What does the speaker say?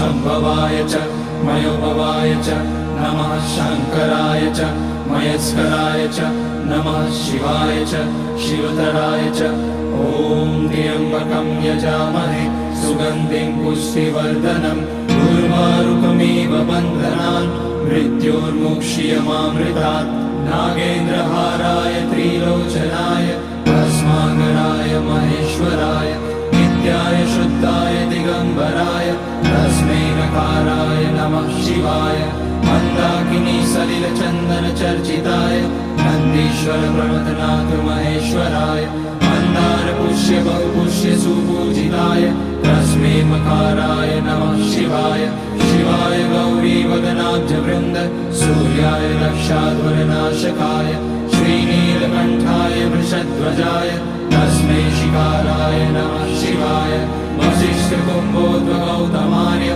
शम्भवाय च मयोभवाय च नमः शङ्कराय च मयस्कराय च नमः शिवाय च शिवतराय च। ॐ त्र्यम्बकं यजामहे सुगन्धिं पुष्टिवर्धनम् उर्वारुकमिव बन्धनान् मृत्योर्मुक्ष्यमामृतात्। नागेन्द्रहाराय त्रिलोचनाय भस्माकराय महेश्वराय नित्याय शुद्धाय दिगम्बराय तस्मै नकाराय नमः शिवाय। मन्दाकिनी सलिलचन्दनचर्चिताय नन्दीश्वर प्रमथनाथ महेश्वराय मन्दारपुष्य बहुपुष्य सुपूजिताय तस्मै मकाराय नमः शिवाय। शिवाय गौरीवदनाब्जवृन्द सूर्याय दक्षाध्वरनाशकाय श्रीनीलकण्ठाय वृषध्वजाय तस्मै शिकाराय नमः